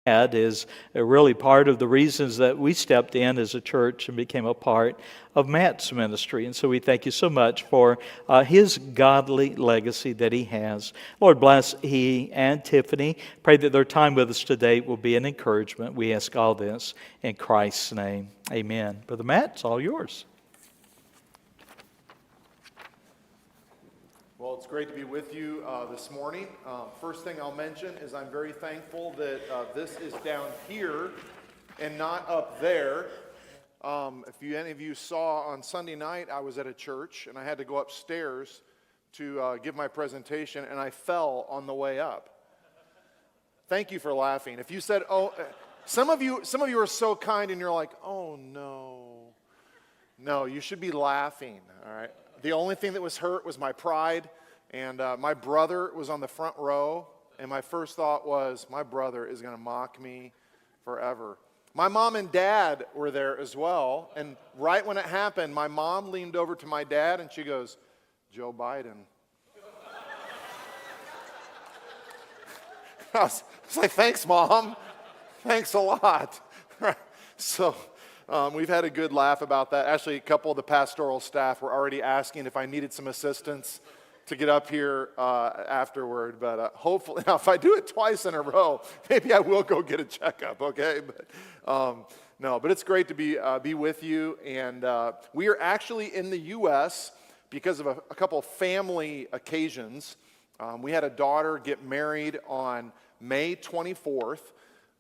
That is really part of the reasons that we stepped in as a church and became a part of Matt's ministry. And so we thank you so much for his godly legacy that he has. Lord bless he and Tiffany. Pray that their time with us today will be an encouragement. We ask all this in Christ's name. Amen. Brother Matt, it's all yours. Well, it's great to be with you this morning. First thing I'll mention is I'm very thankful that this is down here and not up there. If any of you saw on Sunday night, I was at a church and I had to go upstairs to give my presentation, and I fell on the way up. Thank you for laughing. If you said, "Oh," some of you are so kind, and you're like, "Oh no." No, you should be laughing. All right. The only thing that was hurt was my pride, and my brother was on the front row, and my first thought was, my brother is going to mock me forever. My mom and dad were there as well, and right when it happened, my mom leaned over to my dad, and she goes, "Joe Biden." I was like, "Thanks, Mom. Thanks a lot." So we've had a good laugh about that. Actually, a couple of the pastoral staff were already asking if I needed some assistance to get up here afterward. But hopefully, now if I do it twice in a row, maybe I will go get a checkup, okay? But it's great to be with you. And we are actually in the U.S. because of a couple of family occasions. We had a daughter get married on May 24th.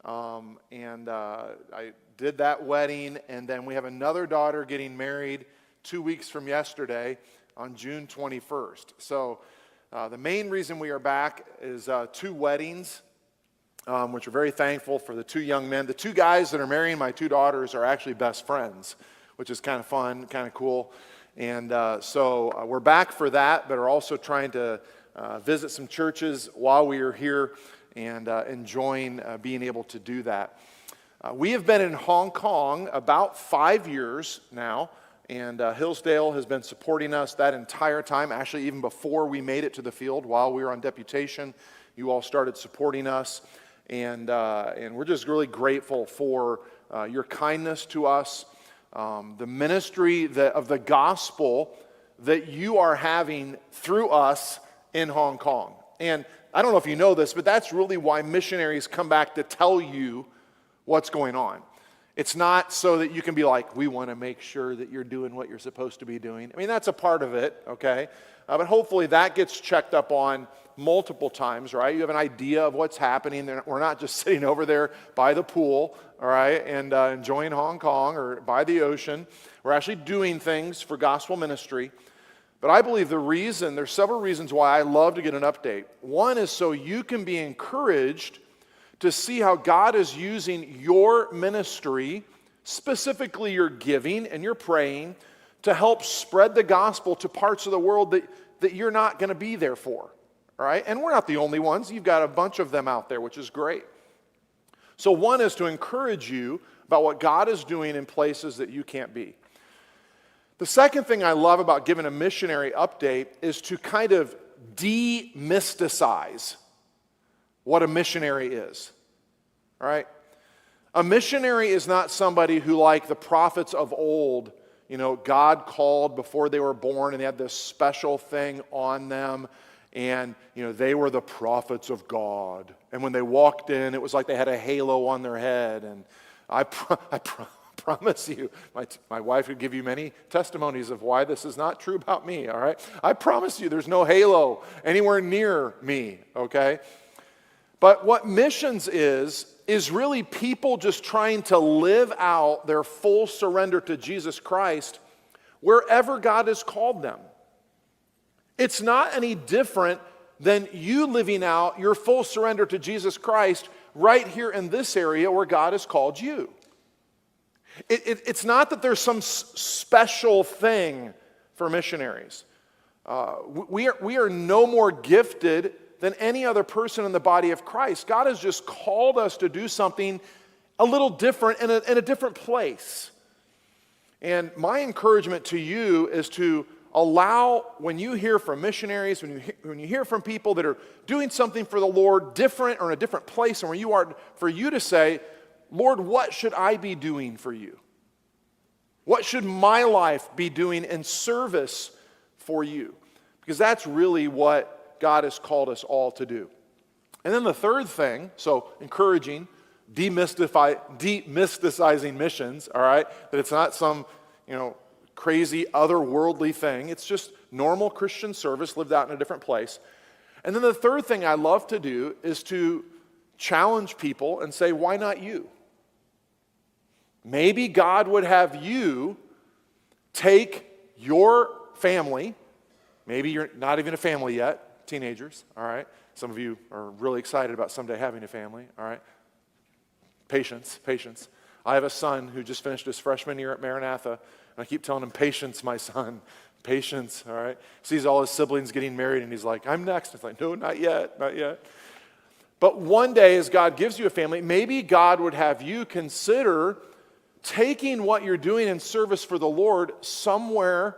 I did that wedding, and then we have another daughter getting married 2 weeks from yesterday on June 21st. So the main reason we are back is 2 weddings, which we're very thankful for the 2 young men. The 2 guys that are marrying my 2 daughters are actually best friends, which is kind of fun, kind of cool. And so we're back for that, but are also trying to visit some churches while we are here and enjoying being able to do that. We have been in Hong Kong about 5 years now, and Hillsdale has been supporting us that entire time, actually even before we made it to the field. While we were on deputation, you all started supporting us, and we're just really grateful for your kindness to us, the ministry of the gospel that you are having through us in Hong Kong. And I don't know if you know this, but that's really why missionaries come back to tell you what's going on. It's not so that you can be like, we want to make sure that you're doing what you're supposed to be doing. I mean, that's a part of it, okay? But hopefully that gets checked up on multiple times, right? You have an idea of what's happening. We're not just sitting over there by the pool, all right, and enjoying Hong Kong or by the ocean. We're actually doing things for gospel ministry. But I believe there's several reasons why I love to get an update. One is so you can be encouraged to see how God is using your ministry, specifically your giving and your praying, to help spread the gospel to parts of the world that you're not going to be there for. All right? And we're not the only ones. You've got a bunch of them out there, which is great. So one is to encourage you about what God is doing in places that you can't be. The second thing I love about giving a missionary update is to kind of demysticize what a missionary is. All right? A missionary is not somebody who, like the prophets of old, God called before they were born and they had this special thing on them, and they were the prophets of God. And when they walked in, it was like they had a halo on their head. And I promise you, my wife would give you many testimonies of why this is not true about me, all right? I promise you there's no halo anywhere near me, okay? But what missions is really people just trying to live out their full surrender to Jesus Christ wherever God has called them. It's not any different than you living out your full surrender to Jesus Christ right here in this area where God has called you. It's not that there's some special thing for missionaries. We are no more gifted than any other person in the body of Christ. God has just called us to do something a little different in a different place. And my encouragement to you is to allow, when you hear from missionaries, when you hear from people that are doing something for the Lord different or in a different place than where you are, for you to say, Lord, what should I be doing for you? What should my life be doing in service for you? Because that's really what God has called us all to do. And then the third thing, so encouraging, demysticizing missions, all right? That it's not some, crazy otherworldly thing. It's just normal Christian service lived out in a different place. And then the third thing I love to do is to challenge people and say, why not you? Maybe God would have you take your family, maybe you're not even a family yet, teenagers, all right? Some of you are really excited about someday having a family, all right? Patience. I have a son who just finished his freshman year at Maranatha, and I keep telling him, patience, my son, patience, all right? Sees all his siblings getting married, and he's like, I'm next. It's like, no, not yet. But one day, as God gives you a family, maybe God would have you consider taking what you're doing in service for the Lord somewhere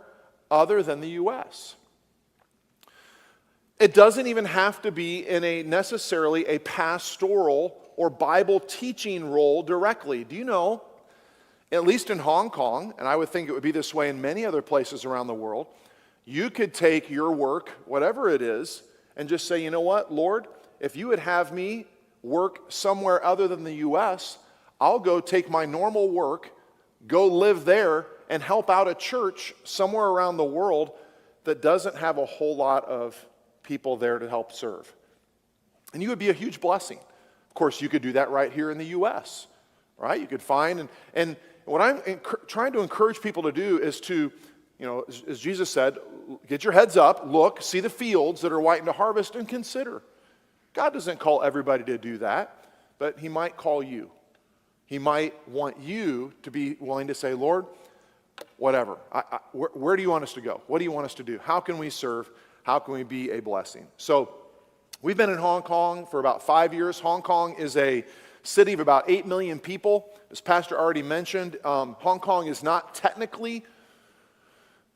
other than the U.S. It doesn't even have to be in necessarily a pastoral or Bible teaching role directly. Do you know, at least in Hong Kong, and I would think it would be this way in many other places around the world, you could take your work, whatever it is, and just say, you know what, Lord, if you would have me work somewhere other than the U.S., I'll go take my normal work, go live there, and help out a church somewhere around the world that doesn't have a whole lot of people there to help serve. And you would be a huge blessing. Of course, you could do that right here in the U.S., right? You could find, and what I'm trying to encourage people to do is to, as Jesus said, get your heads up, look, see the fields that are white to harvest, and consider. God doesn't call everybody to do that, but He might call you. He might want you to be willing to say, Lord, whatever. Where do you want us to go? What do you want us to do? How can we serve? How can we be a blessing? So we've been in Hong Kong for about 5 years. Hong Kong is a city of about 8 million people. As Pastor already mentioned, Hong Kong is not technically,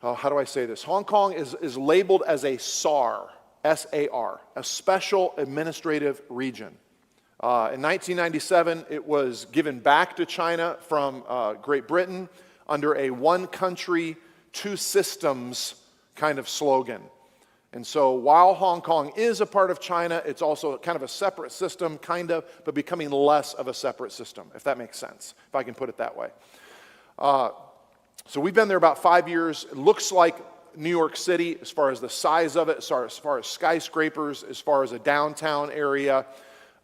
how do I say this? Hong Kong is labeled as a SAR, S-A-R, a special administrative region. In 1997, it was given back to China from Great Britain under a one country, two systems kind of slogan. And so while Hong Kong is a part of China, it's also kind of a separate system, but becoming less of a separate system, if that makes sense, if I can put it that way. So we've been there about 5 years. It looks like New York City as far as the size of it, as far as skyscrapers, as far as a downtown area.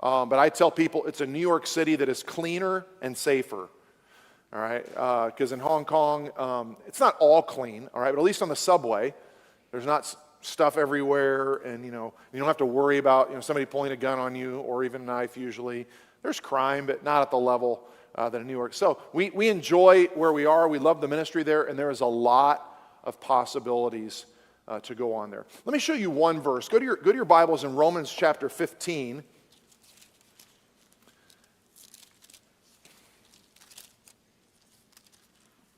But I tell people it's a New York City that is cleaner and safer. All right, because in Hong Kong, it's not all clean, all right, but at least on the subway, there's not stuff everywhere, and you don't have to worry about somebody pulling a gun on you or even a knife usually. There's crime, but not at the level that in New York. So we enjoy where we are. We love the ministry there, and there is a lot of possibilities to go on there. Let me show you one verse. Go to your Bibles in Romans chapter 15.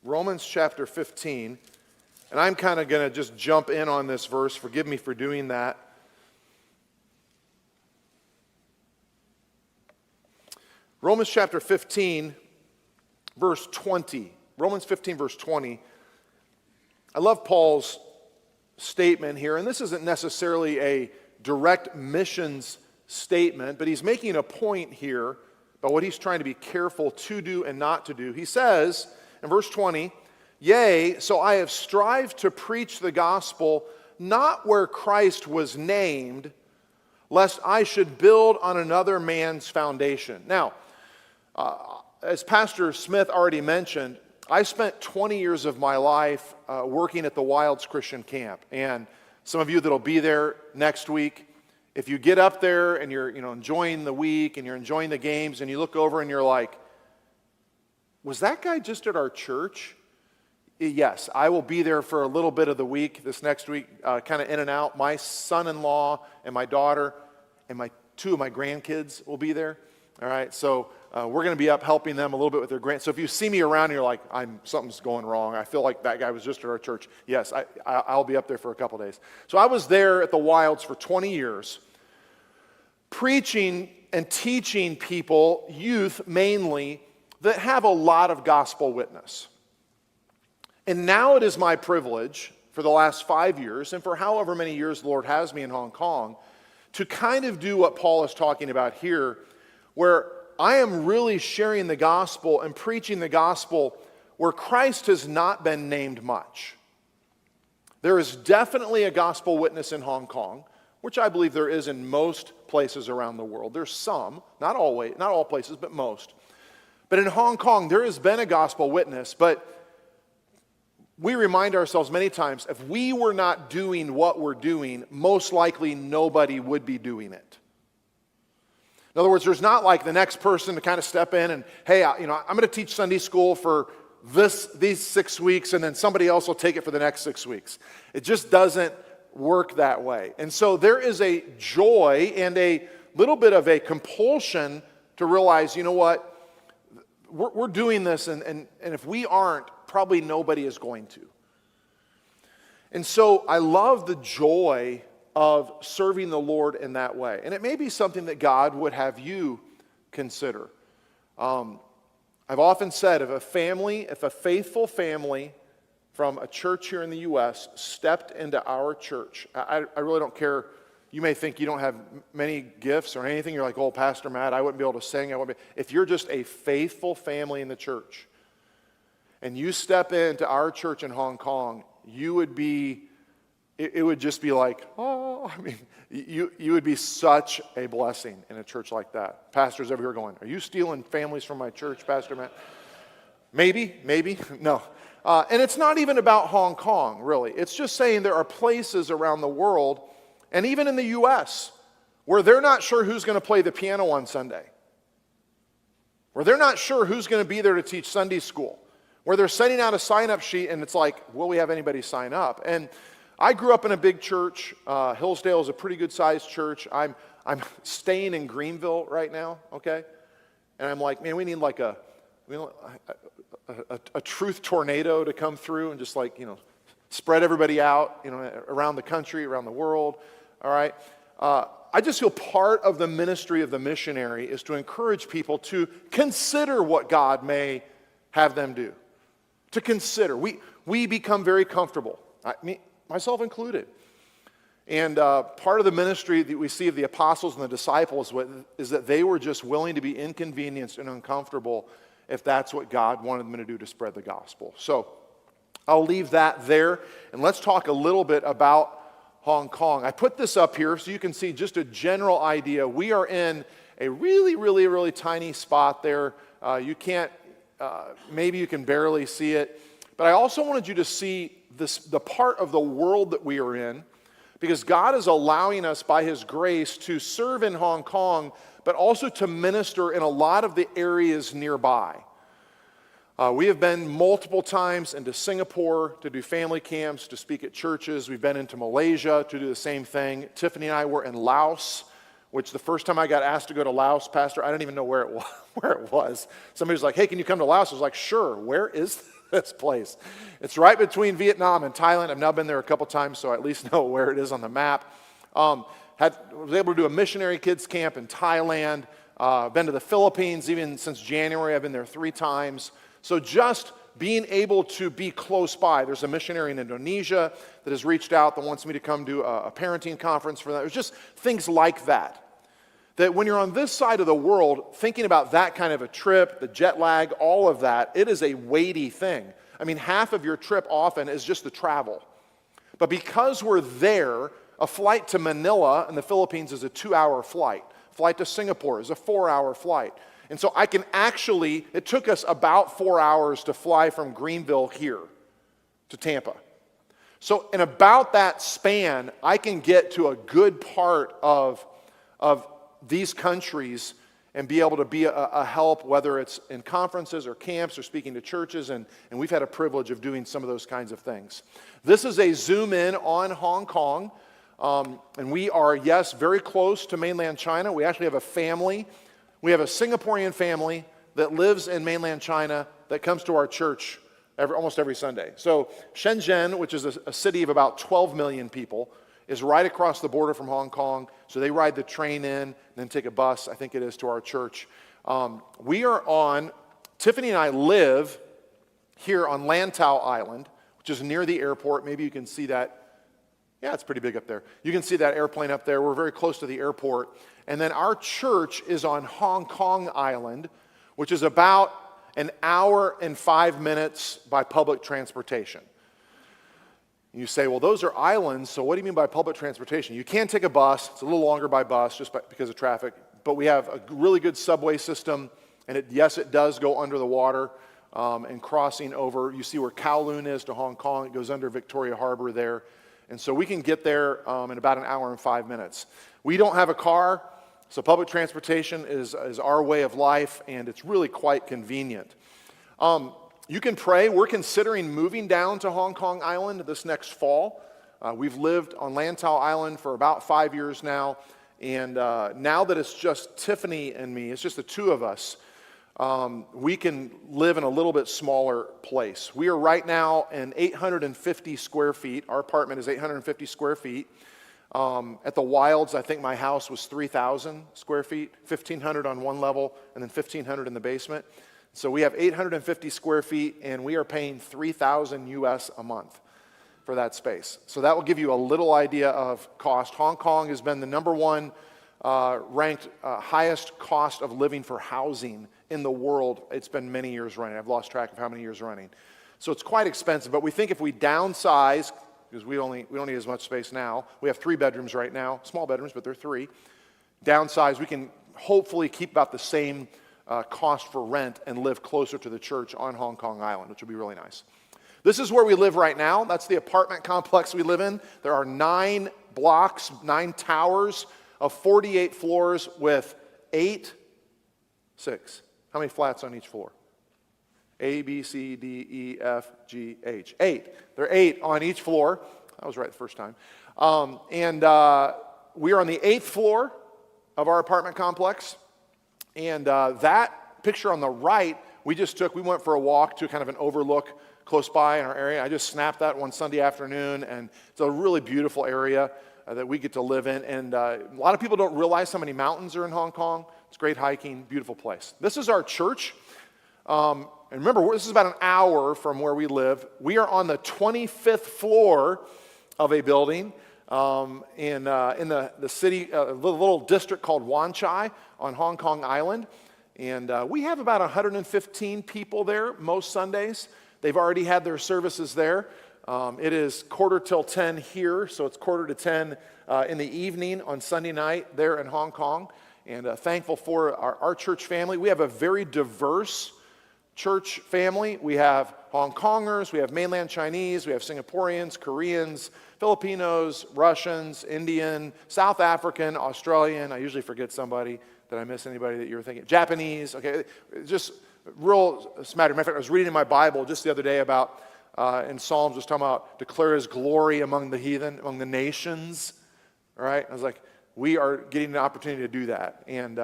Romans chapter 15. And I'm kind of going to just jump in on this verse. Forgive me for doing that. Romans chapter 15, verse 20. Romans 15, verse 20. I love Paul's statement here, and this isn't necessarily a direct missions statement, but he's making a point here about what he's trying to be careful to do and not to do. He says in verse 20, "Yea, so I have strived to preach the gospel not where Christ was named, lest I should build on another man's foundation." Now, as Pastor Smith already mentioned, I spent 20 years of my life working at the Wilds Christian Camp. And some of you that'll be there next week, if you get up there and you're enjoying the week and you're enjoying the games and you look over and you're like, was that guy just at our church? Yes, I will be there for a little bit of the week, this next week, kind of in and out. My son-in-law and my daughter and two of my grandkids will be there. All right, so we're going to be up helping them a little bit with their grant. So if you see me around and you're like, something's going wrong, I feel like that guy was just at our church. Yes, I'll be up there for a couple days. So I was there at the Wilds for 20 years, preaching and teaching people, youth mainly, that have a lot of gospel witness. And now it is my privilege for the last 5 years, and for however many years the Lord has me in Hong Kong, to kind of do what Paul is talking about here, where I am really sharing the gospel and preaching the gospel where Christ has not been named much. There is definitely a gospel witness in Hong Kong, which I believe there is in most places around the world. There's some, not all places, but most. But in Hong Kong, there has been a gospel witness, but we remind ourselves many times, if we were not doing what we're doing, most likely nobody would be doing it. In other words, there's not like the next person to kind of step in and, hey, I'm going to teach Sunday school for these 6 weeks, and then somebody else will take it for the next 6 weeks. It just doesn't work that way. And so there is a joy and a little bit of a compulsion to realize, you know what, we're doing this, and if we aren't, probably nobody is going to. And so I love the joy of serving the Lord in that way. And it may be something that God would have you consider. I've often said, if a faithful family from a church here in the U.S. stepped into our church, I really don't care. You may think you don't have many gifts or anything. You're like, oh, Pastor Matt, I wouldn't be able to sing. If you're just a faithful family in the church, and you step into our church in Hong Kong, it would just be like, you would be such a blessing in a church like that. Pastors over here going, are you stealing families from my church, Pastor Matt? Maybe, no. And it's not even about Hong Kong, really. It's just saying there are places around the world, and even in the U.S., where they're not sure who's going to play the piano on Sunday, where they're not sure who's going to be there to teach Sunday school, where they're sending out a sign-up sheet, and it's like, will we have anybody sign up? And I grew up in a big church. Hillsdale is a pretty good-sized church. I'm staying in Greenville right now, okay? And I'm like, man, we need like a truth tornado to come through and just like, spread everybody out, around the country, around the world, all right? I just feel part of the ministry of the missionary is to encourage people to consider what God may have them do. To consider. We become very comfortable, myself included. And part of the ministry that we see of the apostles and the disciples is that they were just willing to be inconvenienced and uncomfortable if that's what God wanted them to do to spread the gospel. So I'll leave that there, and let's talk a little bit about Hong Kong. I put this up here so you can see just a general idea. We are in a really, really, really tiny spot there. Maybe you can barely see it. But I also wanted you to see the part of the world that we are in, because God is allowing us by His grace to serve in Hong Kong, but also to minister in a lot of the areas nearby. We have been multiple times into Singapore to do family camps, to speak at churches. We've been into Malaysia to do the same thing. Tiffany and I were in Laos, which the first time I got asked to go to Laos, Pastor, I didn't even know where it was. Somebody was like, hey, can you come to Laos? I was like, sure. Where is this place? It's right between Vietnam and Thailand. I've now been there a couple times, so I at least know where it is on the map. Was able to do a missionary kids camp in Thailand. Been to the Philippines even since January. I've been there 3 times. So just being able to be close by. There's a missionary in Indonesia that has reached out that wants me to come do a parenting conference for that. It's just things like that. That when you're on this side of the world, thinking about that kind of a trip, the jet lag, all of that, it is a weighty thing. I mean, half of your trip often is just the travel. But because we're there, a flight to Manila in the Philippines is a 2-hour flight. Flight to Singapore is a 4-hour flight. And so it took us about 4 hours to fly from Greenville here to Tampa. So in about that span, I can get to a good part of these countries and be able to be a help, whether it's in conferences or camps or speaking to churches, and we've had a privilege of doing some of those kinds of things. This is a zoom in on Hong Kong, and we are, yes, very close to mainland China. We actually have a family We have a Singaporean family that lives in mainland China that comes to our church almost every Sunday. So Shenzhen, which is a city of about 12 million people, is right across the border from Hong Kong. So they ride the train in and then take a bus, I think it is, to our church. Tiffany and I live here on Lantau Island, which is near the airport. Maybe you can see that. Yeah, it's pretty big up there. You can see that airplane up there. We're very close to the airport. And then our church is on Hong Kong Island, which is about an hour and 5 minutes by public transportation. You say, well, those are islands, so what do you mean by public transportation? You can take a bus. It's a little longer by bus just because of traffic. But we have a really good subway system, and yes, it does go under the water and crossing over. You see where Kowloon is to Hong Kong. It goes under Victoria Harbor there. And so we can get there in about an hour and 5 minutes. We don't have a car, so public transportation is our way of life, and it's really quite convenient. You can pray. We're considering moving down to Hong Kong Island this next fall. We've lived on Lantau Island for about 5 years now, and now that it's just Tiffany and me, it's just the two of us, we can live in a little bit smaller place. We are right now in 850 square feet. Our apartment is 850 square feet. At the Wilds, I think my house was 3,000 square feet, 1,500 on one level, and then 1,500 in the basement. So we have 850 square feet, and we are paying $3,000 US a month for that space. So that will give you a little idea of cost. Hong Kong has been the number one ranked highest cost of living for housing in the world. It's been many years running. I've lost track of how many years running. So it's quite expensive, but we think if we downsize, because we don't need as much space now. We have 3 bedrooms right now, small bedrooms, but they're 3. Downsize, we can hopefully keep about the same cost for rent and live closer to the church on Hong Kong Island, which would be really nice. This is where we live right now. That's the apartment complex we live in. There are 9 blocks, 9 towers of 48 floors with 6. How many flats on each floor? A, B, C, D, E, F, G, H. 8. There are 8 on each floor. I was right the first time. We are on the 8th floor of our apartment complex. And that picture on the right, we went for a walk to kind of an overlook close by in our area. I just snapped that one Sunday afternoon, and it's a really beautiful area that we get to live in. And a lot of people don't realize how many mountains are in Hong Kong. It's great hiking, beautiful place. This is our church. And remember, this is about an hour from where we live. We are on the 25th floor of a building in the city, the little district called Wan Chai on Hong Kong Island. And we have about 115 people there most Sundays. They've already had their services there. It is 9:45 here, so it's 9:45 in the evening on Sunday night there in Hong Kong. And thankful for our church family. We have a very diverse church family. We have Hong Kongers, we have mainland Chinese, we have Singaporeans, Koreans, Filipinos, Russians, Indian, South African, Australian. I usually forget somebody. Did I miss anybody that you were thinking? Japanese, okay. Just real smattering. Matter of fact, I was reading in my Bible just the other day about, in Psalms, just talking about declare his glory among the heathen, among the nations. All right? I was like, we are getting an opportunity to do that, and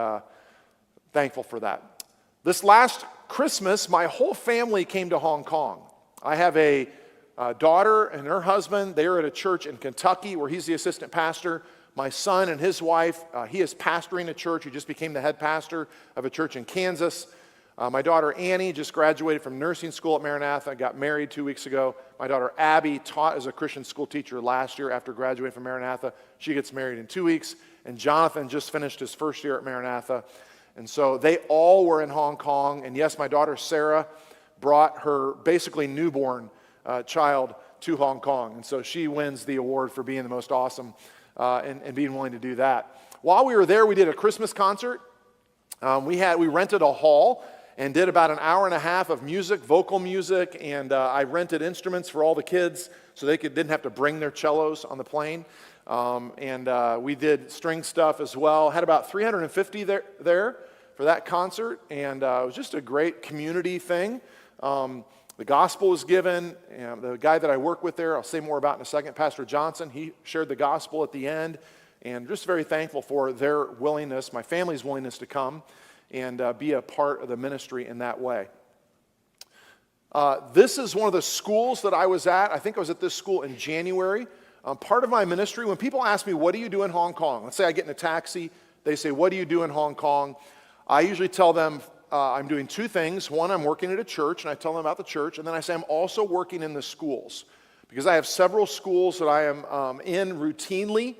thankful for that. This last Christmas, my whole family came to Hong Kong. I have a daughter and her husband. They are at a church in Kentucky where he's the assistant pastor. My son and his wife, he is pastoring a church. He just became the head pastor of a church in Kansas. My daughter Annie just graduated from nursing school at Maranatha, got married 2 weeks ago. My daughter Abby taught as a Christian school teacher last year after graduating from Maranatha. She gets married in 2 weeks. And Jonathan just finished his first year at Maranatha. And so they all were in Hong Kong. And yes, my daughter Sarah brought her basically newborn child to Hong Kong. And so she wins the award for being the most awesome and being willing to do that. While we were there, we did a Christmas concert. We rented a hall and did about an hour and a half of music, vocal music, and I rented instruments for all the kids so they didn't have to bring their cellos on the plane. We did string stuff as well. Had about 350 there for that concert, and it was just a great community thing. The gospel was given. The guy that I work with there, I'll say more about in a second, Pastor Johnson, he shared the gospel at the end, and just very thankful for their willingness, my family's willingness to come and be a part of the ministry in that way. This is one of the schools that I was at. I think I was at this school in January. Part of my ministry, when people ask me, what do you do in Hong Kong? Let's say I get in a taxi. They say, what do you do in Hong Kong? I usually tell them I'm doing two things. One, I'm working at a church, and I tell them about the church. And then I say I'm also working in the schools, because I have several schools that I am in routinely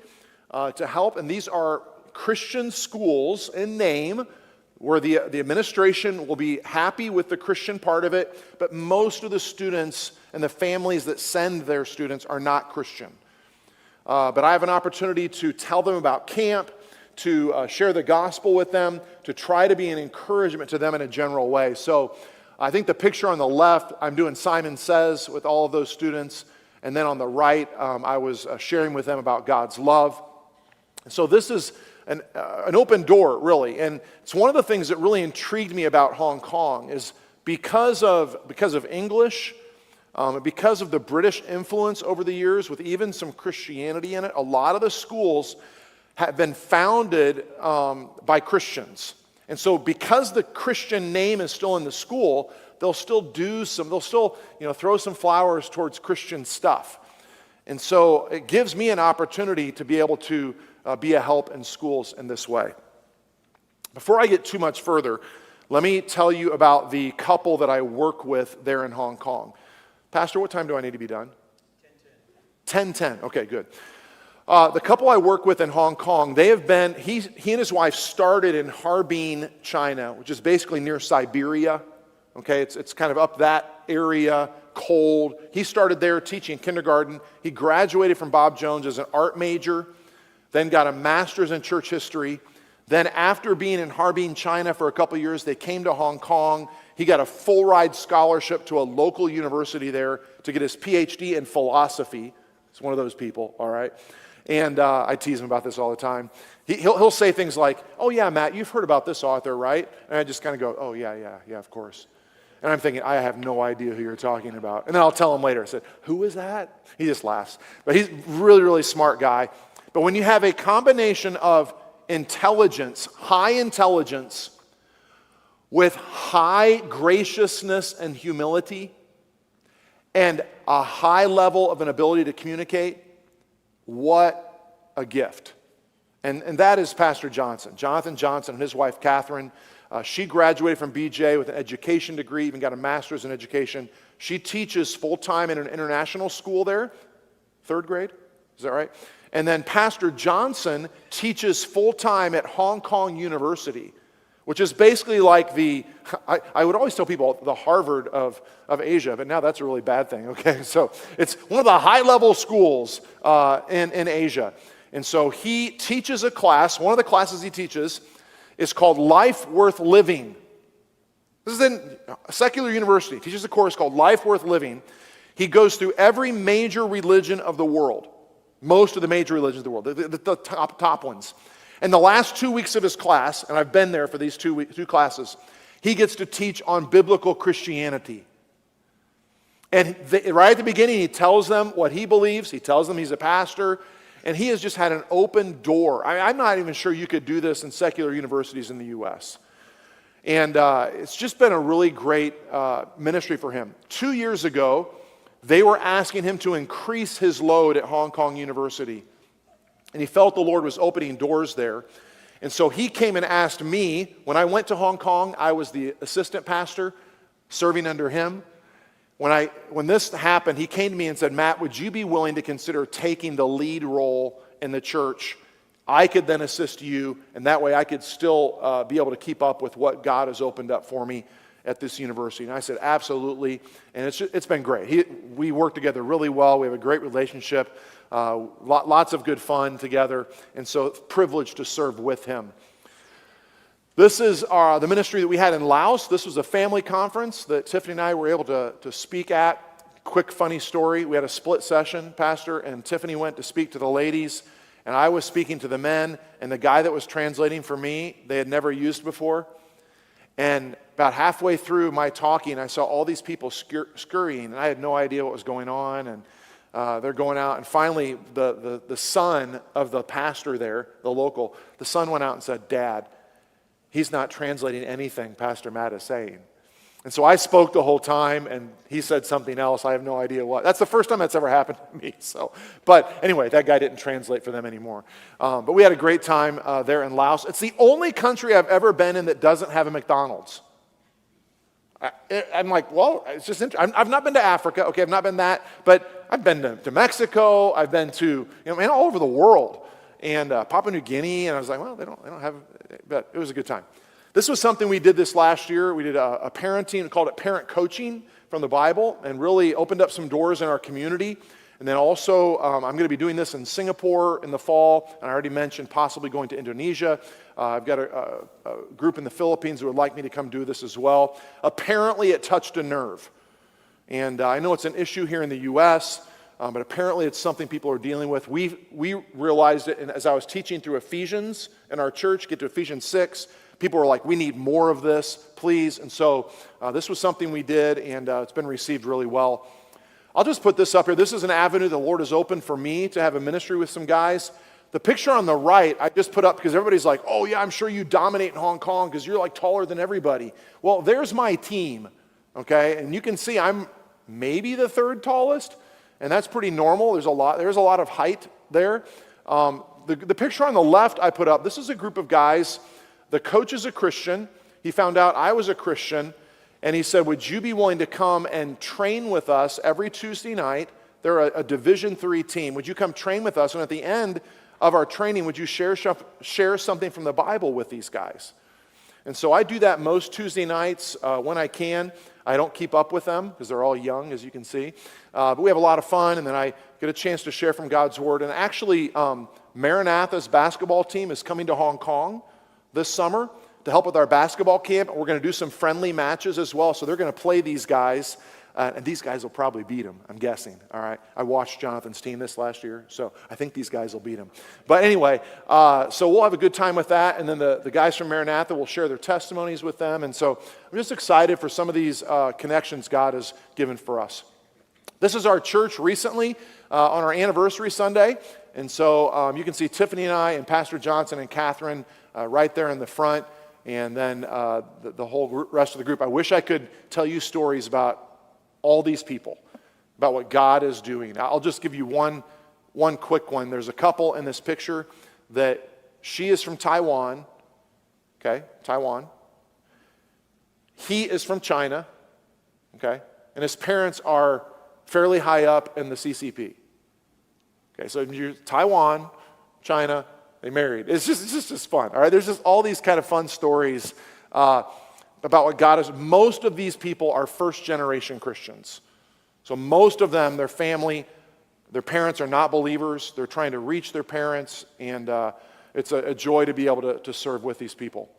to help. And these are Christian schools in name, where the administration will be happy with the Christian part of it, but most of the students and the families that send their students are not Christian. But I have an opportunity to tell them about camp, to share the gospel with them, to try to be an encouragement to them in a general way. So I think the picture on the left, I'm doing Simon Says with all of those students. And then on the right, I was sharing with them about God's love. So this is an open door, really. And it's one of the things that really intrigued me about Hong Kong is because of English, because of the British influence over the years with even some Christianity in it, a lot of the schools have been founded by Christians. And so because the Christian name is still in the school, they'll still throw some flowers towards Christian stuff. And so it gives me an opportunity to be able to be a help in schools in this way. Before I get too much further, let me tell you about the couple that I work with there in Hong Kong. Pastor, what time do I need to be done? 10:10. Okay, good. The couple I work with in Hong Kong, he and his wife started in Harbin, China, which is basically near Siberia. Okay, it's kind of up that area, cold. He started there teaching kindergarten. He graduated from Bob Jones as an art major, then got a master's in church history. Then after being in Harbin, China for a couple years, they came to Hong Kong. He got a full ride scholarship to a local university there to get his PhD in philosophy. He's one of those people, all right? And I tease him about this all the time. He'll say things like, oh yeah, Matt, you've heard about this author, right? And I just kind of go, oh yeah, of course. And I'm thinking, I have no idea who you're talking about. And then I'll tell him later. I said, who is that? He just laughs. But he's a really, really smart guy. But when you have a combination of intelligence, high intelligence, with high graciousness and humility, and a high level of an ability to communicate, what a gift. And that is Pastor Johnson. Jonathan Johnson and his wife, Catherine. She graduated from BJ with an education degree, even got a master's in education. She teaches full-time in an international school there, 3rd grade, is that right? And then Pastor Johnson teaches full-time at Hong Kong University, which is basically like I would always tell people the Harvard of Asia, but now that's a really bad thing, okay? So it's one of the high-level schools in Asia. And so he teaches a class. One of the classes he teaches is called Life Worth Living. This is in a secular university. He teaches a course called Life Worth Living. He goes through every major religion of the world, most of the major religions of the world, the top ones. And the last 2 weeks of his class, and I've been there for these two classes, he gets to teach on biblical Christianity. And right at the beginning, he tells them what he believes. He tells them he's a pastor. And he has just had an open door. I'm not even sure you could do this in secular universities in the U.S. And it's just been a really great ministry for him. 2 years ago, they were asking him to increase his load at Hong Kong University. And he felt the Lord was opening doors there. And so he came and asked me, when I went to Hong Kong, I was the assistant pastor serving under him. When this happened, he came to me and said, Matt, would you be willing to consider taking the lead role in the church? I could then assist you, and that way I could still be able to keep up with what God has opened up for me at this university. And I said, absolutely. And it's been great. We work together really well. We have a great relationship. Lots of good fun together, and so it's a privilege to serve with him. This is the ministry that we had in Laos. This was a family conference that Tiffany and I were able to speak at. Quick funny story, we had a split session, Pastor, and Tiffany went to speak to the ladies, and I was speaking to the men, and the guy that was translating for me, they had never used before. And about halfway through my talking, I saw all these people scurrying, and I had no idea what was going on, and they're going out, and finally the son of the pastor there, the local, the son went out and said, Dad, he's not translating anything Pastor Matt is saying. And so I spoke the whole time, and he said something else. I have no idea what. That's the first time that's ever happened to me. But anyway, that guy didn't translate for them anymore. But we had a great time there in Laos. It's the only country I've ever been in that doesn't have a McDonald's. I'm like, well, it's just interesting. I've not been to Africa. Okay, I've not been that. But I've been to Mexico. I've been to, all over the world. And Papua New Guinea. And I was like, well, they don't have, but it was a good time. This was something we did this last year. We did a parenting, we called it parent coaching from the Bible, and really opened up some doors in our community. And then also, I'm going to be doing this in Singapore in the fall, and I already mentioned possibly going to Indonesia. I've got a group in the Philippines who would like me to come do this as well. Apparently, it touched a nerve. And I know it's an issue here in the U.S., but apparently it's something people are dealing with. We realized it, and as I was teaching through Ephesians in our church, get to Ephesians 6, people were like, we need more of this, please. And so this was something we did, and it's been received really well. I'll just put this up here. This is an avenue the Lord has opened for me to have a ministry with some guys. The picture on the right, I just put up because everybody's like, oh yeah, I'm sure you dominate in Hong Kong because you're like taller than everybody. Well, there's my team, okay? And you can see I'm maybe the third tallest, and that's pretty normal. There's a lot of height there. The picture on the left I put up, this is a group of guys. The coach is a Christian. He found out I was a Christian, and he said, would you be willing to come and train with us every Tuesday night? They're a Division III team. Would you come train with us? And at the end of our training, would you share something from the Bible with these guys? And so I do that most Tuesday nights when I can. I don't keep up with them because they're all young, as you can see. But we have a lot of fun, and then I get a chance to share from God's Word. And actually, Maranatha's basketball team is coming to Hong Kong this summer to help with our basketball camp. We're going to do some friendly matches as well. So they're going to play these guys, and these guys will probably beat them, I'm guessing. All right. I watched Jonathan's team this last year, so I think these guys will beat them. But anyway, so we'll have a good time with that, and then the guys from Maranatha will share their testimonies with them. And so I'm just excited for some of these connections God has given for us. This is our church recently on our anniversary Sunday. And so you can see Tiffany and I and Pastor Johnson and Catherine right there in the front, and then the whole rest of the group. I wish I could tell you stories about all these people, about what God is doing. I'll just give you one quick one. There's a couple in this picture that she is from Taiwan, okay, Taiwan. He is from China, okay, and his parents are fairly high up in the CCP. Okay, so you're Taiwan, China, they married. It's just fun, all right? There's just all these kind of fun stories about what God is. Most of these people are first-generation Christians. So most of them, their family, their parents are not believers. They're trying to reach their parents, and it's a joy to be able to serve with these people.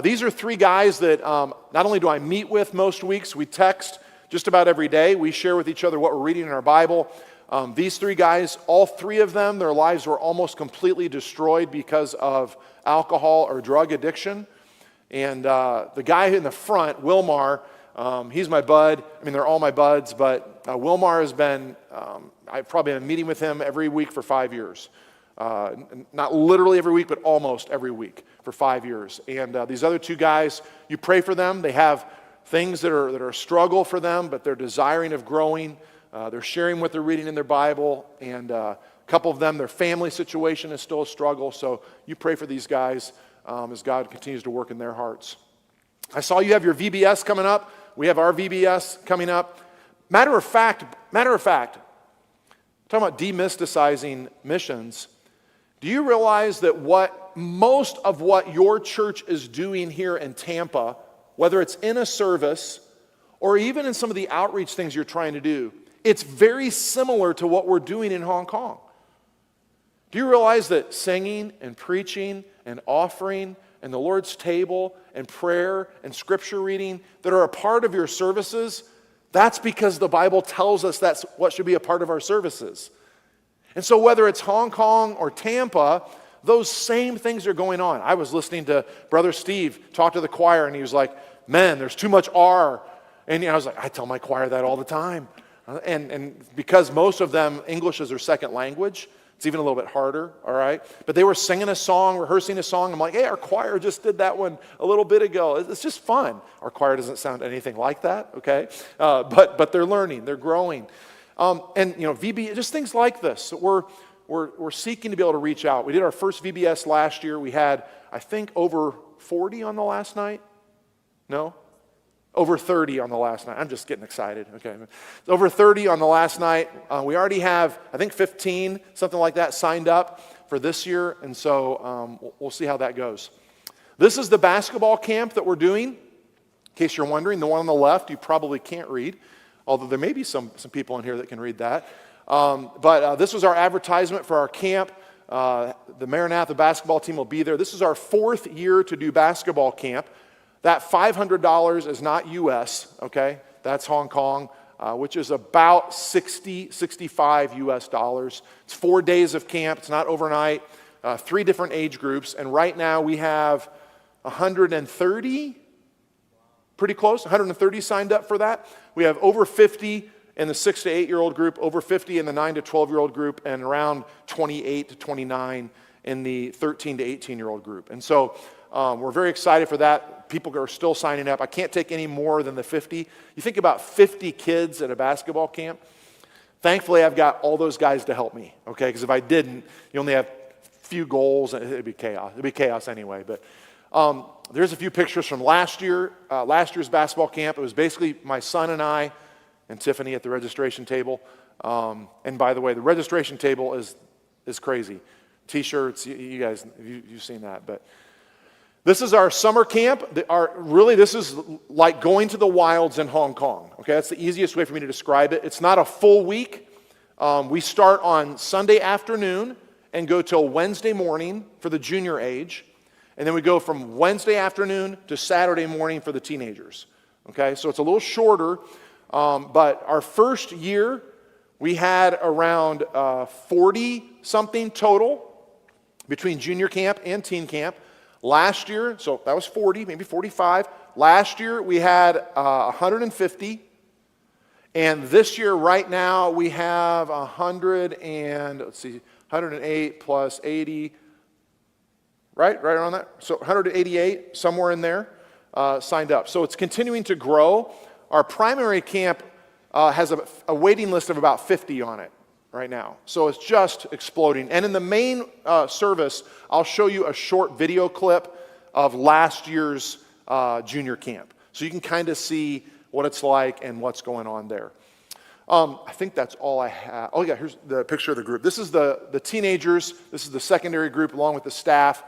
These are three guys that not only do I meet with most weeks, we text just about every day. We share with each other what we're reading in our Bible. These three guys, all three of them, their lives were almost completely destroyed because of alcohol or drug addiction. And the guy in the front, Wilmar, he's my bud. I mean, they're all my buds, but Wilmar has been, I've probably been meeting with him every week for 5 years. Not literally every week, but almost every week for 5 years. And these other two guys, you pray for them. They have things that are a struggle for them, but they're desiring of growing. They're sharing what they're reading in their Bible, and a couple of them, their family situation is still a struggle. So you pray for these guys as God continues to work in their hearts. I saw you have your VBS coming up. We have our VBS coming up. Matter of fact, talking about demysticizing missions, do you realize that most of what your church is doing here in Tampa, whether it's in a service or even in some of the outreach things you're trying to do, it's very similar to what we're doing in Hong Kong. Do you realize that singing and preaching and offering and the Lord's table and prayer and scripture reading that are a part of your services, that's because the Bible tells us that's what should be a part of our services. And so whether it's Hong Kong or Tampa, those same things are going on. I was listening to Brother Steve talk to the choir, and he was like, man, there's too much R. And I was like, I tell my choir that all the time. And because most of them, English is their second language, It's even a little bit harder, all right? But they were singing a song, rehearsing a song. I'm like, hey, our choir just did that one a little bit ago. It's just fun. Our choir doesn't sound anything like that, okay? But they're learning, they're growing. And, VB, just things like this. We're seeking to be able to reach out. We did our first VBS last year. We had, I think, over 40 on the last night. No? Over 30 on the last night. I'm just getting excited. Okay. Over 30 on the last night. We already have, I think, 15, something like that, signed up for this year. And so we'll see how that goes. This is the basketball camp that we're doing. In case you're wondering, the one on the left, you probably can't read, although there may be some people in here that can read that. But this was our advertisement for our camp. The Maranatha basketball team will be there. This is our 4th year to do basketball camp. That $500 is not U.S., okay? That's Hong Kong, which is about 65 U.S. dollars. It's 4 days of camp. It's not overnight. 3 different age groups. And right now we have 130, pretty close, 130 signed up for that. We have over 50 in the 6 to 8-year-old group, over 50 in the 9 to 12-year-old group, and around 28 to 29 in the 13 to 18-year-old group. And so we're very excited for that. People are still signing up. I can't take any more than the 50. You think about 50 kids at a basketball camp. Thankfully, I've got all those guys to help me, okay? Because if I didn't, you only have a few goals, and it'd be chaos. It'd be chaos anyway. But there's a few pictures from last year's basketball camp. It was basically my son and I and Tiffany at the registration table. And by the way, the registration table is crazy. T-shirts, you guys, you've seen that. But this is our summer camp. This is like going to the wilds in Hong Kong. Okay, that's the easiest way for me to describe it. It's not a full week. We start on Sunday afternoon and go till Wednesday morning for the junior age. And then we go from Wednesday afternoon to Saturday morning for the teenagers. Okay, so it's a little shorter. But our first year, we had around 40-something total between junior camp and teen camp. Last year, so that was 40, maybe 45. Last year, we had 150. And this year, right now, we have 108 plus 80, right around that. So 188, somewhere in there, signed up. So it's continuing to grow. Our primary camp has a waiting list of about 50 on it right now. So it's just exploding. And in the main service, I'll show you a short video clip of last year's junior camp. So you can kind of see what it's like and what's going on there. I think that's all I have. Oh yeah, here's the picture of the group. This is the teenagers. This is the secondary group along with the staff.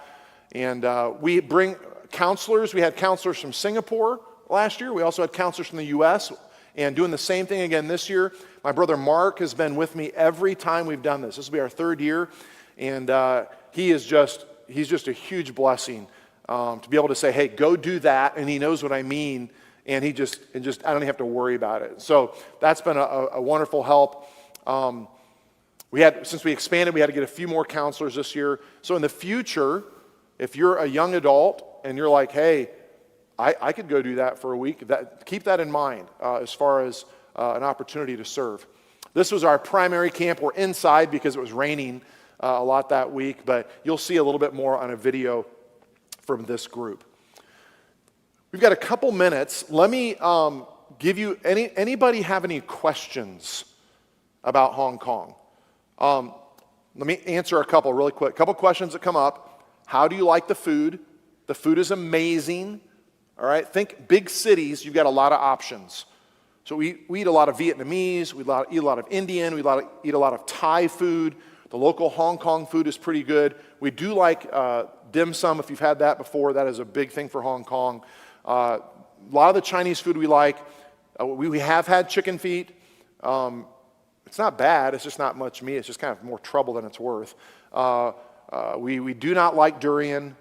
And we bring counselors. We had counselors from Singapore last year. We also had counselors from the U.S., and doing the same thing again this year. My brother Mark has been with me every time we've done this. This will be our 3rd year, and he's just a huge blessing to be able to say, hey, go do that, and he knows what I mean, and I don't even have to worry about it. So that's been a wonderful help. Since we expanded, we had to get a few more counselors this year. So in the future, if you're a young adult and you're like, hey, I could go do that for a week. Keep that in mind as far as an opportunity to serve. This was our primary camp. We're inside because it was raining a lot that week, but you'll see a little bit more on a video from this group. We've got a couple minutes. Let me give you, anybody have any questions about Hong Kong? Let me answer a couple really quick. A couple questions that come up. How do you like the food? The food is amazing. All right, think big cities, you've got a lot of options. So we eat a lot of Vietnamese, we eat a lot of Indian, eat a lot of Thai food. The local Hong Kong food is pretty good. We do like dim sum, if you've had that before. That is a big thing for Hong Kong. A lot of the Chinese food we like. We have had chicken feet. It's not bad, it's just not much meat. It's just kind of more trouble than it's worth. We do not like durian.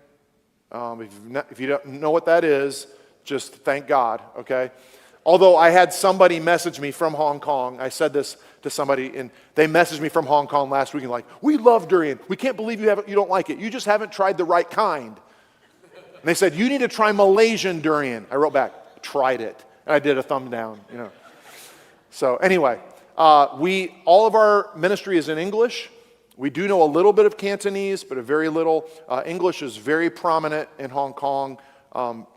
If you don't know what that is, just thank God, okay? Although I had somebody message me from Hong Kong. I said this to somebody, and they messaged me from Hong Kong last week and like, we love durian. We can't believe you don't like it. You just haven't tried the right kind. And they said, you need to try Malaysian durian. I wrote back, tried it. And I did a thumb down, So anyway, all of our ministry is in English. We do know a little bit of Cantonese, but a very little. English is very prominent in Hong Kong.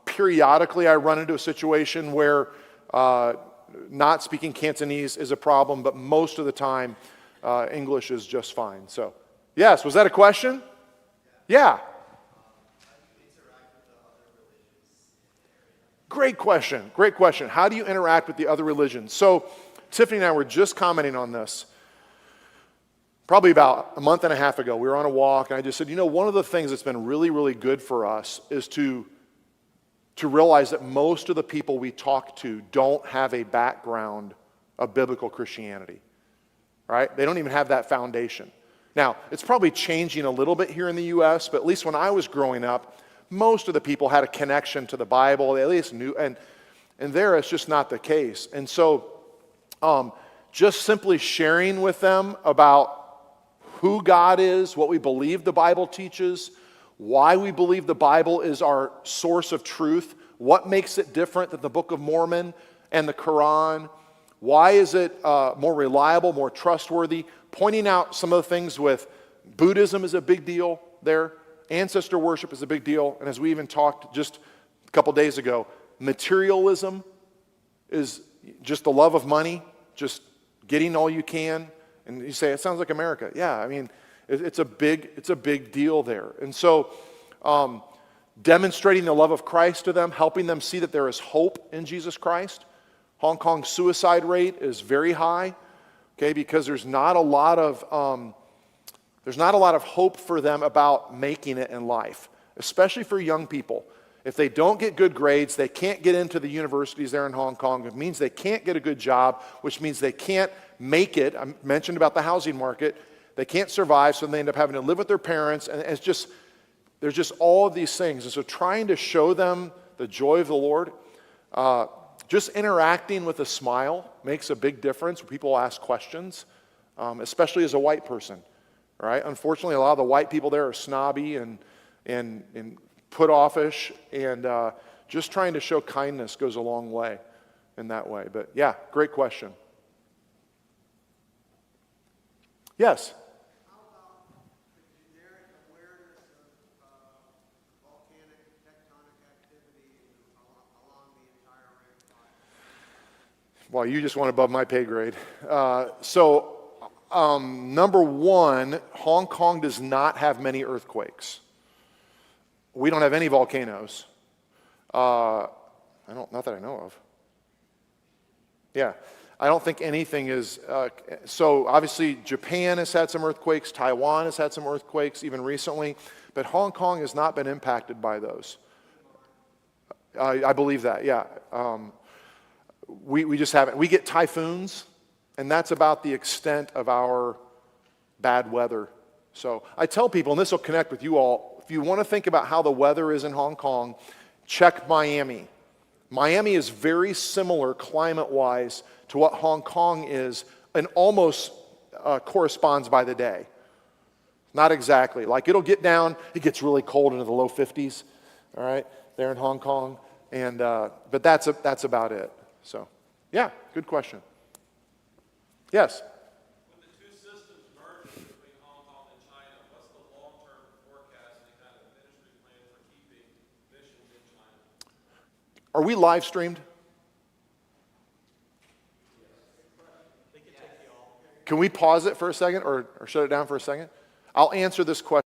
Periodically, I run into a situation where not speaking Cantonese is a problem, but most of the time, English is just fine. So, yes, was that a question? Yeah. Great question. Great question. How do you interact with the other religions? So, Tiffany and I were just commenting on this. Probably about a month and a half ago, we were on a walk, and I just said, one of the things that's been really, really good for us is to realize that most of the people we talk to don't have a background of biblical Christianity, right? They don't even have that foundation. Now, it's probably changing a little bit here in the U.S., but at least when I was growing up, most of the people had a connection to the Bible. They at least knew, and there it's just not the case. And so just simply sharing with them about who God is, what we believe the Bible teaches, why we believe the Bible is our source of truth, what makes it different than the Book of Mormon and the Quran, why is it more reliable, more trustworthy, pointing out some of the things with Buddhism is a big deal there, ancestor worship is a big deal, and as we even talked just a couple days ago, materialism is just the love of money, just getting all you can. And you say, it sounds like America. Yeah, I mean, it's a big deal there. And so demonstrating the love of Christ to them, helping them see that there is hope in Jesus Christ. Hong Kong's suicide rate is very high, okay, because there's not a lot of hope for them about making it in life, especially for young people. If they don't get good grades, they can't get into the universities there in Hong Kong. It means they can't get a good job, which means they can't make it. I mentioned about the housing market. They can't survive, so they end up having to live with their parents. And there's just all of these things. And so trying to show them the joy of the Lord, just interacting with a smile makes a big difference when people ask questions, especially as a white person. Right? Unfortunately, a lot of the white people there are snobby and put offish, and just trying to show kindness goes a long way in that way. But yeah, great question. Yes? How about the generic awareness of volcanic tectonic activity along the entire ring of fire? Well, you just went above my pay grade. Number one, Hong Kong does not have many earthquakes. We don't have any volcanoes. Not that I know of. Yeah, I don't think anything is. So obviously, Japan has had some earthquakes. Taiwan has had some earthquakes even recently, but Hong Kong has not been impacted by those. I believe that. Yeah, we just haven't. We get typhoons, and that's about the extent of our bad weather. So I tell people, and this will connect with you all. If you want to think about how the weather is in Hong Kong, check Miami. Miami is very similar climate-wise to what Hong Kong is, and almost corresponds by the day. Not exactly. Like it gets really cold into the low 50s, all right, there in Hong Kong, and but that's about it. So, yeah, good question. Yes? Are we live streamed? Can we pause it for a second or shut it down for a second? I'll answer this question.